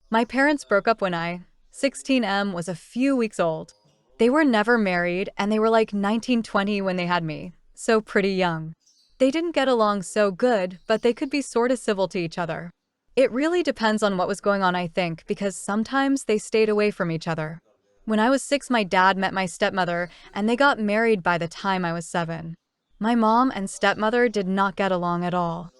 My parents broke up when I, 16M, was a few weeks old. They were never married and they were like 19-20 when they had me, so pretty young. They didn't get along so good, but they could be sorta civil to each other. It really depends on what was going on, I think, because sometimes they stayed away from each other. When I was 6, my dad met my stepmother, and they got married by the time I was 7. My mom and stepmother did not get along at all.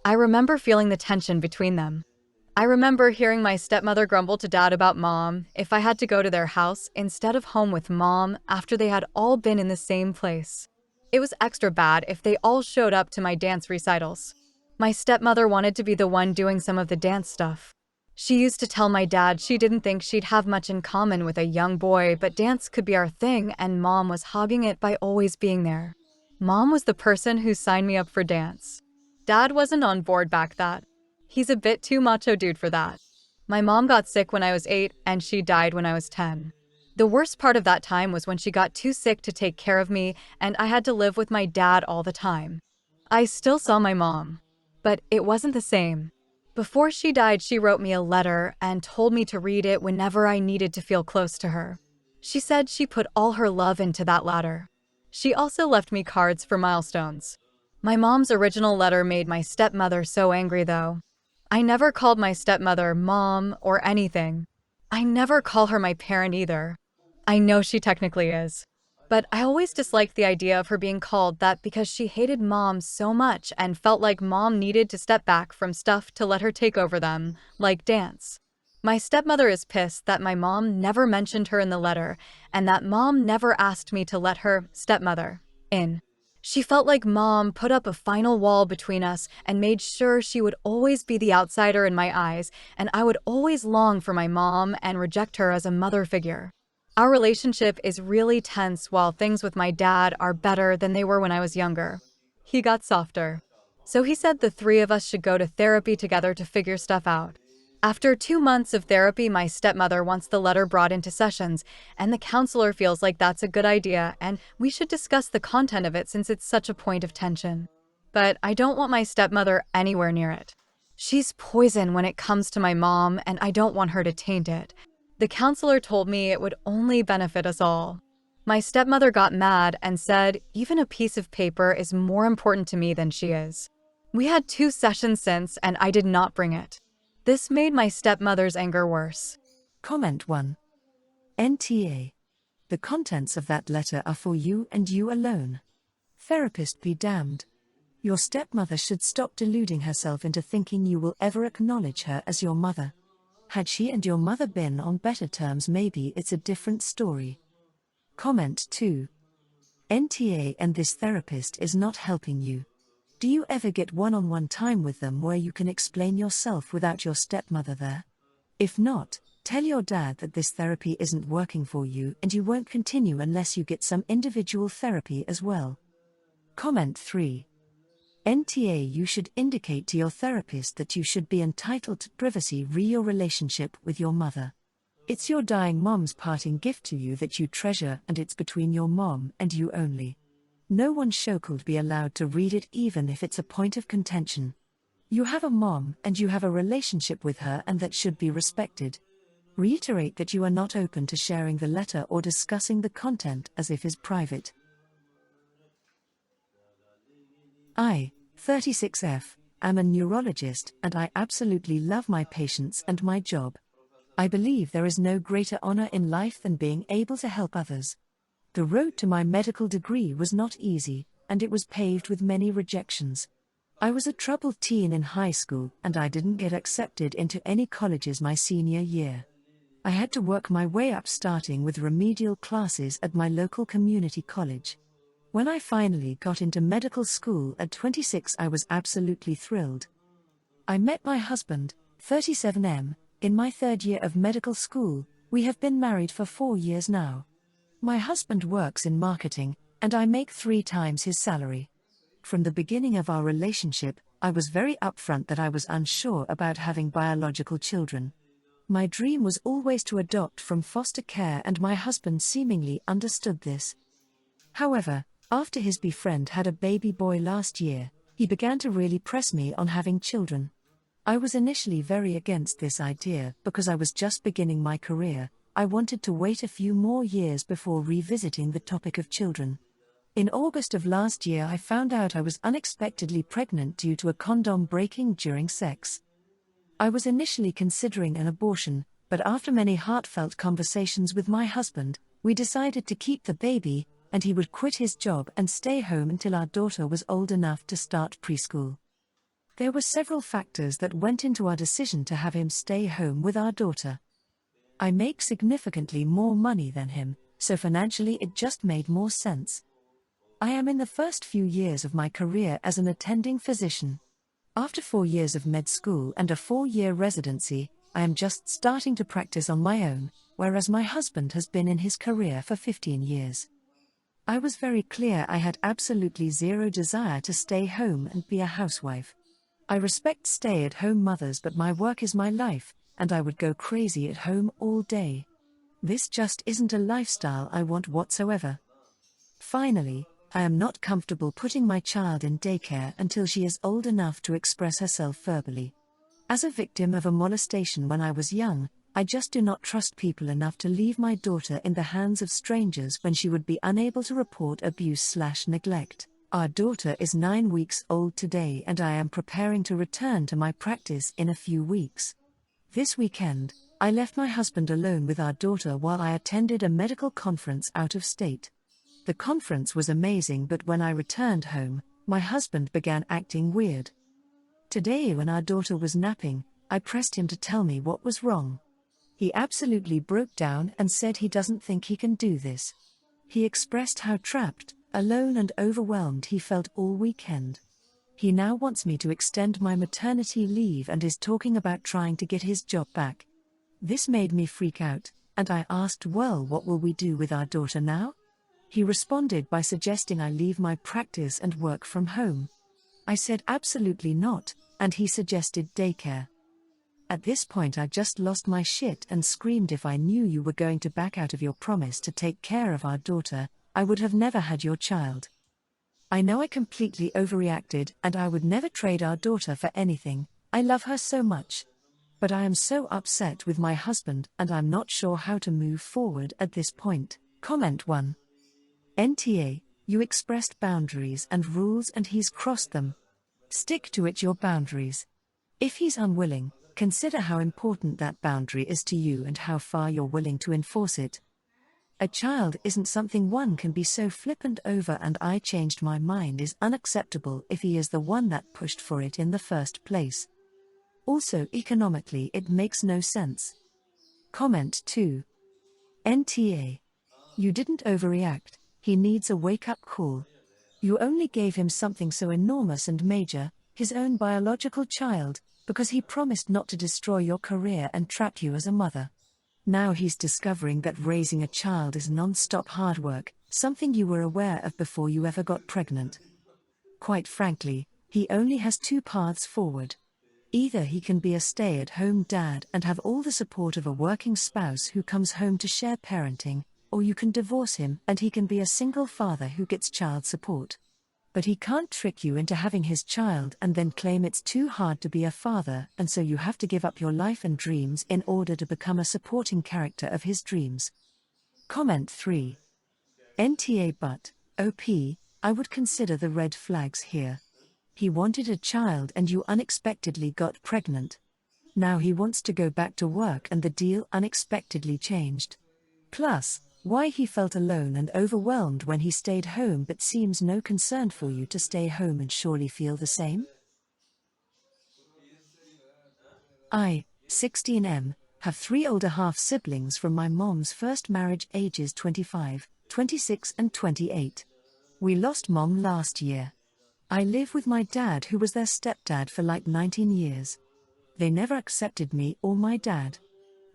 I remember feeling the tension between them. I remember hearing my stepmother grumble to dad about mom if I had to go to their house instead of home with mom after they had all been in the same place. It was extra bad if they all showed up to my dance recitals. My stepmother wanted to be the one doing some of the dance stuff. She used to tell my dad she didn't think she'd have much in common with a young boy, but dance could be our thing, and mom was hogging it by always being there. Mom was the person who signed me up for dance. Dad wasn't on board back then. He's a bit too macho dude for that. My mom got sick when I was 8, and she died when I was 10. The worst part of that time was when she got too sick to take care of me, and I had to live with my dad all the time. I still saw my mom, but it wasn't the same. Before she died, she wrote me a letter and told me to read it whenever I needed to feel close to her. She said she put all her love into that letter. She also left me cards for milestones. My mom's original letter made my stepmother so angry, though. I never called my stepmother mom or anything. I never call her my parent either. I know she technically is. But I always disliked the idea of her being called that because she hated mom so much and felt like mom needed to step back from stuff to let her take over them, like dance. My stepmother is pissed that my mom never mentioned her in the letter and that mom never asked me to let her, stepmother, in. She felt like mom put up a final wall between us and made sure she would always be the outsider in my eyes, and I would always long for my mom and reject her as a mother figure. Our relationship is really tense while things with my dad are better than they were when I was younger. He got softer. So he said the three of us should go to therapy together to figure stuff out. After 2 months of therapy, my stepmother wants the letter brought into sessions, and the counselor feels like that's a good idea and we should discuss the content of it since it's such a point of tension. But I don't want my stepmother anywhere near it. She's poison when it comes to my mom, and I don't want her to taint it. The counselor told me it would only benefit us all. My stepmother got mad and said even a piece of paper is more important to me than she is. We had 2 sessions since, and I did not bring it. This made my stepmother's anger worse. Comment 1. NTA. The contents of that letter are for you and you alone. Therapist be damned. Your stepmother should stop deluding herself into thinking you will ever acknowledge her as your mother. Had she and your mother been on better terms, maybe it's a different story. Comment 2. NTA and this therapist is not helping you. Do you ever get one-on-one time with them where you can explain yourself without your stepmother there? If not, tell your dad that this therapy isn't working for you and you won't continue unless you get some individual therapy as well. Comment 3. NTA, you should indicate to your therapist that you should be entitled to privacy re your relationship with your mother. It's your dying mom's parting gift to you that you treasure, and it's between your mom and you only. No one should be allowed to read it even if it's a point of contention. You have a mom and you have a relationship with her, and that should be respected. Reiterate that you are not open to sharing the letter or discussing the content as if is private. I, 36F, am a neurologist and I absolutely love my patients and my job. I believe there is no greater honor in life than being able to help others. The road to my medical degree was not easy, and it was paved with many rejections. I was a troubled teen in high school and I didn't get accepted into any colleges my senior year. I had to work my way up, starting with remedial classes at my local community college. When I finally got into medical school at 26, I was absolutely thrilled. I met my husband, 37M, in my 3rd year of medical school. We have been married for 4 years now. My husband works in marketing, and I make 3 times his salary. From the beginning of our relationship, I was very upfront that I was unsure about having biological children. My dream was always to adopt from foster care, and my husband seemingly understood this. However, after his best friend had a baby boy last year, he began to really press me on having children. I was initially very against this idea because I was just beginning my career. I wanted to wait a few more years before revisiting the topic of children. In August of last year, I found out I was unexpectedly pregnant due to a condom breaking during sex. I was initially considering an abortion, but after many heartfelt conversations with my husband, we decided to keep the baby, and he would quit his job and stay home until our daughter was old enough to start preschool. There were several factors that went into our decision to have him stay home with our daughter. I make significantly more money than him, so financially it just made more sense. I am in the first few years of my career as an attending physician. After 4 years of med school and a 4-year residency, I am just starting to practice on my own, whereas my husband has been in his career for 15 years. I was very clear I had absolutely zero desire to stay home and be a housewife. I respect stay-at-home mothers, but my work is my life, and I would go crazy at home all day. This just isn't a lifestyle I want whatsoever. Finally, I am not comfortable putting my child in daycare until she is old enough to express herself verbally. As a victim of a molestation when I was young, I just do not trust people enough to leave my daughter in the hands of strangers when she would be unable to report abuse/neglect. Our daughter is 9 weeks old today, and I am preparing to return to my practice in a few weeks. This weekend, I left my husband alone with our daughter while I attended a medical conference out of state. The conference was amazing, but when I returned home, my husband began acting weird. Today, when our daughter was napping, I pressed him to tell me what was wrong. He absolutely broke down and said he doesn't think he can do this. He expressed how trapped, alone and overwhelmed he felt all weekend. He now wants me to extend my maternity leave and is talking about trying to get his job back. This made me freak out, and I asked, well, what will we do with our daughter now? He responded by suggesting I leave my practice and work from home. I said absolutely not, and he suggested daycare. At this point I just lost my shit and screamed, if I knew you were going to back out of your promise to take care of our daughter, I would have never had your child. I know I completely overreacted, and I would never trade our daughter for anything. I love her so much. But I am so upset with my husband, and I'm not sure how to move forward at this point. Comment 1. NTA, you expressed boundaries and rules and he's crossed them. Stick to your boundaries. If he's unwilling, consider how important that boundary is to you and how far you're willing to enforce it. A child isn't something one can be so flippant over, and I changed my mind is unacceptable if he is the one that pushed for it in the first place. Also, economically it makes no sense. Comment 2. NTA. You didn't overreact, he needs a wake-up call. You only gave him something so enormous and major, his own biological child, because he promised not to destroy your career and trapped you as a mother. Now he's discovering that raising a child is non-stop hard work, something you were aware of before you ever got pregnant. Quite frankly, he only has 2 paths forward. Either he can be a stay-at-home dad and have all the support of a working spouse who comes home to share parenting, or you can divorce him and he can be a single father who gets child support. But he can't trick you into having his child and then claim it's too hard to be a father, and so you have to give up your life and dreams in order to become a supporting character of his dreams. Comment 3. NTA. But, OP, I would consider the red flags here. He wanted a child and you unexpectedly got pregnant. Now he wants to go back to work and the deal unexpectedly changed. Plus, why he felt alone and overwhelmed when he stayed home but seems no concern for you to stay home and surely feel the same? I, 16M, have 3 older half-siblings from my mom's first marriage, ages 25, 26 and 28. We lost mom last year. I live with my dad, who was their stepdad for like 19 years. They never accepted me or my dad.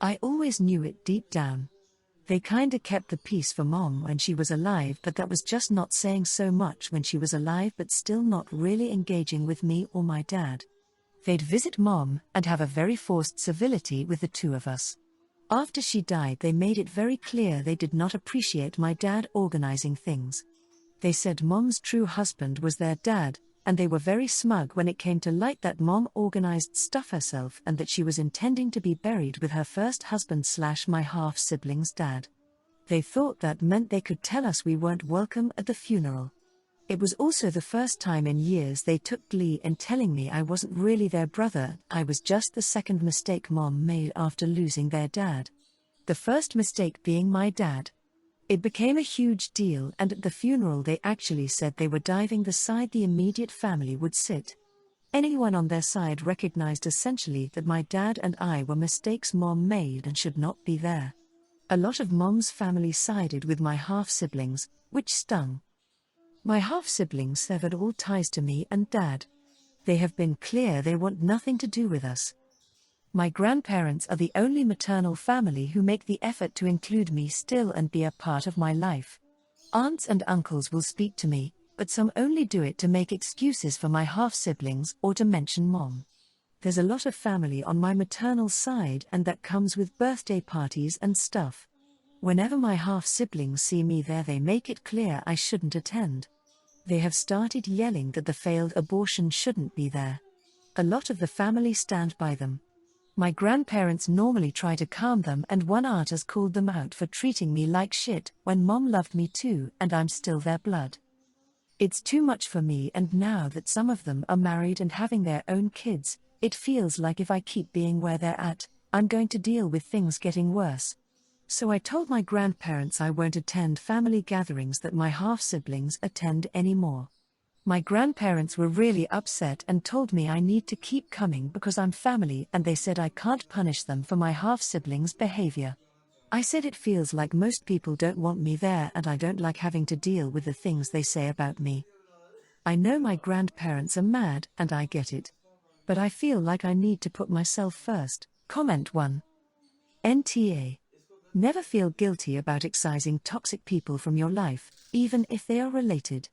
I always knew it deep down. They kinda kept the peace for mom when she was alive, but that was just not saying so much when she was alive, but still not really engaging with me or my dad. They'd visit mom and have a very forced civility with the 2 of us. After she died, they made it very clear they did not appreciate my dad organizing things. They said mom's true husband was their dad, and they were very smug when it came to light that Mom organized stuff herself and that she was intending to be buried with her first husband / my half-sibling's dad. They thought that meant they could tell us we weren't welcome at the funeral. It was also the first time in years they took glee in telling me I wasn't really their brother, I was just the second mistake Mom made after losing their dad. The first mistake being my dad. It became a huge deal, and at the funeral they actually said they were diving the side the immediate family would sit. Anyone on their side recognized essentially that my dad and I were mistakes Mom made and should not be there. A lot of Mom's family sided with my half-siblings, which stung. My half-siblings severed all ties to me and Dad. They have been clear they want nothing to do with us. My grandparents are the only maternal family who make the effort to include me still and be a part of my life. Aunts and uncles will speak to me, but some only do it to make excuses for my half-siblings or to mention Mom. There's a lot of family on my maternal side, and that comes with birthday parties and stuff. Whenever my half-siblings see me there, they make it clear I shouldn't attend. They have started yelling that the failed abortion shouldn't be there. A lot of the family stand by them. My grandparents normally try to calm them, and one aunt has called them out for treating me like shit when Mom loved me too and I'm still their blood. It's too much for me, and now that some of them are married and having their own kids, it feels like if I keep being where they're at, I'm going to deal with things getting worse. So I told my grandparents I won't attend family gatherings that my half-siblings attend anymore. My grandparents were really upset and told me I need to keep coming because I'm family, and they said I can't punish them for my half-siblings' behavior. I said it feels like most people don't want me there, and I don't like having to deal with the things they say about me. I know my grandparents are mad, and I get it. But I feel like I need to put myself first. Comment 1. NTA. Never feel guilty about excising toxic people from your life, even if they are related.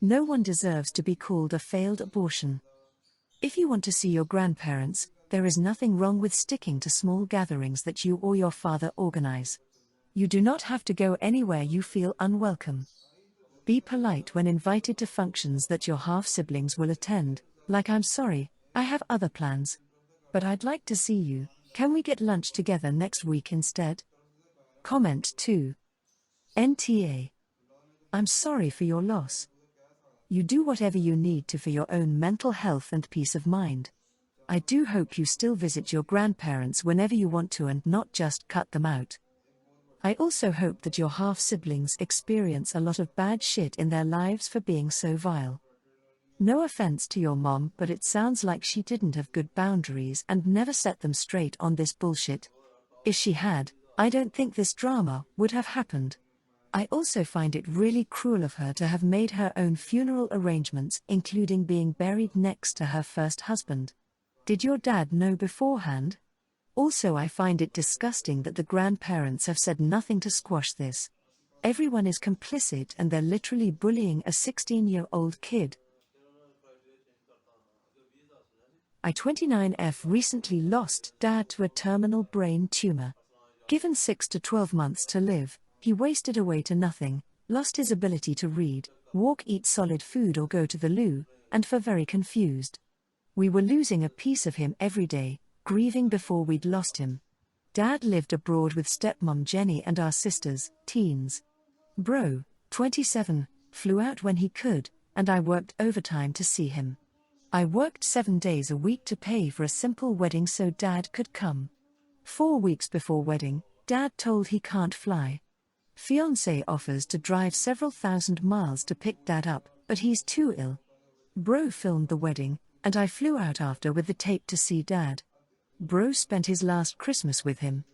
No one deserves to be called a failed abortion. If you want to see your grandparents, there is nothing wrong with sticking to small gatherings that you or your father organize. You do not have to go anywhere you feel unwelcome. Be polite when invited to functions that your half-siblings will attend, like "I'm sorry, I have other plans. But I'd like to see you, can we get lunch together next week instead?" Comment 2. NTA. I'm sorry for your loss. You do whatever you need to for your own mental health and peace of mind. I do hope you still visit your grandparents whenever you want to and not just cut them out. I also hope that your half-siblings experience a lot of bad shit in their lives for being so vile. No offense to your mom, but it sounds like she didn't have good boundaries and never set them straight on this bullshit. If she had, I don't think this drama would have happened. I also find it really cruel of her to have made her own funeral arrangements, including being buried next to her first husband. Did your dad know beforehand? Also, I find it disgusting that the grandparents have said nothing to squash this. Everyone is complicit, and they're literally bullying a 16-year-old kid. I-29F recently lost dad to a terminal brain tumor. Given 6 to 12 months to live, he wasted away to nothing, lost his ability to read, walk, eat solid food or go to the loo, and for very confused. We were losing a piece of him every day, grieving before we'd lost him. Dad lived abroad with stepmom Jenny and our sisters, teens. Bro, 27, flew out when he could, and I worked overtime to see him. I worked 7 days a week to pay for a simple wedding so Dad could come. 4 weeks before wedding, Dad told he can't fly. Fiancé offers to drive several thousand miles to pick Dad up, but he's too ill. Bro filmed the wedding, and I flew out after with the tape to see Dad. Bro spent his last Christmas with him.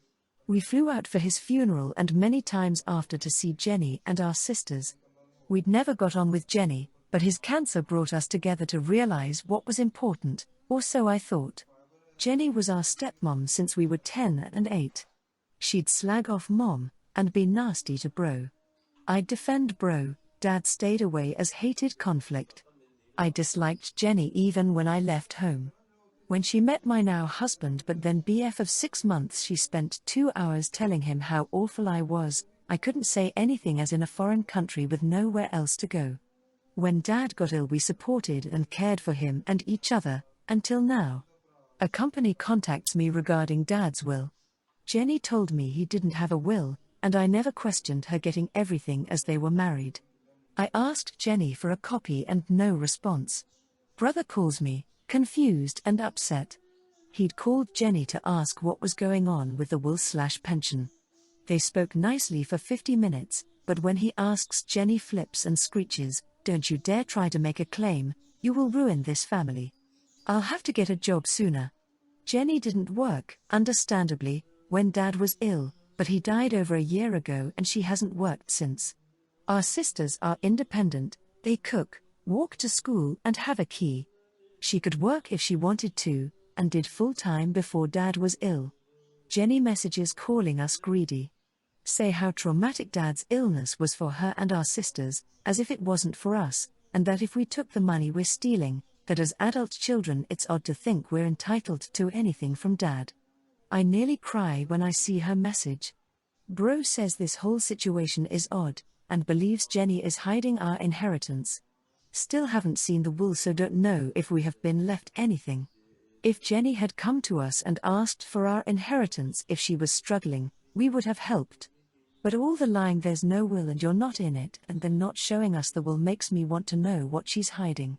We flew out for his funeral and many times after to see Jenny and our sisters. We'd never got on with Jenny, but his cancer brought us together to realize what was important, or so I thought. Jenny was our stepmom since we were 10 and 8. She'd slag off Mom, and be nasty to Bro. I'd defend Bro. Dad stayed away as hated conflict. I disliked Jenny even when I left home. When she met my now husband but then BF of 6 months, she spent 2 hours telling him how awful I was. I couldn't say anything as in a foreign country with nowhere else to go. When Dad got ill, we supported and cared for him and each other, until now. A company contacts me regarding Dad's will. Jenny told me he didn't have a will, and I never questioned her getting everything as they were married. I asked Jenny for a copy and no response. Brother calls me, confused and upset. He'd called Jenny to ask what was going on with the will/pension. They spoke nicely for 50 minutes, but when he asks, Jenny flips and screeches, "Don't you dare try to make a claim, you will ruin this family. I'll have to get a job sooner." Jenny didn't work, understandably, when Dad was ill, but he died over a year ago and she hasn't worked since. Our sisters are independent, they cook, walk to school and have a key. She could work if she wanted to, and did full-time before Dad was ill. Jenny messages calling us greedy. Say how traumatic Dad's illness was for her and our sisters, as if it wasn't for us, and that if we took the money we're stealing, that as adult children it's odd to think we're entitled to anything from Dad. I nearly cry when I see her message. Bro says this whole situation is odd, and believes Jenny is hiding our inheritance. Still haven't seen the will, so don't know if we have been left anything. If Jenny had come to us and asked for our inheritance if she was struggling, we would have helped. But all the lying "there's no will and you're not in it" and then not showing us the will makes me want to know what she's hiding.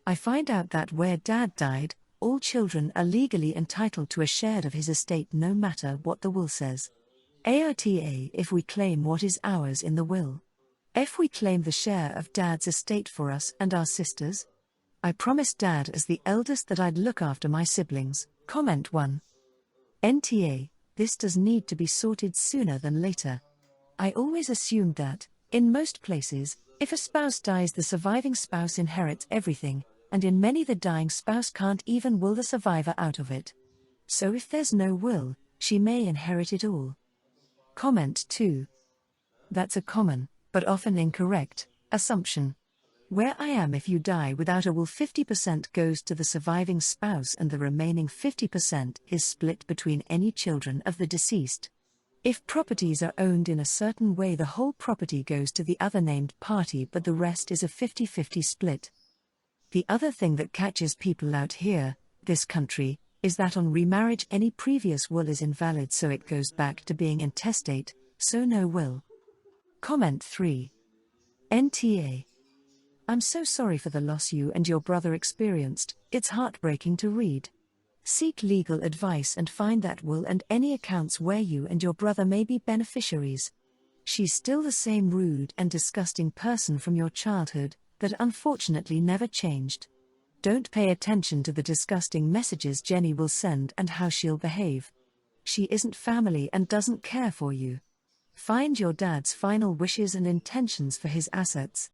I find out that where Dad died, all children are legally entitled to a share of his estate no matter what the will says. ARTA if we claim what is ours in the will. If we claim the share of Dad's estate for us and our sisters. I promised Dad as the eldest that I'd look after my siblings. Comment 1. NTA, this does need to be sorted sooner than later. I always assumed that, in most places, if a spouse dies the surviving spouse inherits everything, and in many the dying spouse can't even will the survivor out of it. So if there's no will, she may inherit it all. Comment 2. That's a common, but often incorrect, assumption. Where I am, if you die without a will, 50% goes to the surviving spouse and the remaining 50% is split between any children of the deceased. If properties are owned in a certain way, the whole property goes to the other named party, but the rest is a 50-50 split. The other thing that catches people out here, this country, is that on remarriage any previous will is invalid, so it goes back to being intestate, so no will. Comment 3. NTA. I'm so sorry for the loss you and your brother experienced, it's heartbreaking to read. Seek legal advice and find that will and any accounts where you and your brother may be beneficiaries. She's still the same rude and disgusting person from your childhood, that unfortunately never changed. Don't pay attention to the disgusting messages Jenny will send and how she'll behave. She isn't family and doesn't care for you. Find your dad's final wishes and intentions for his assets.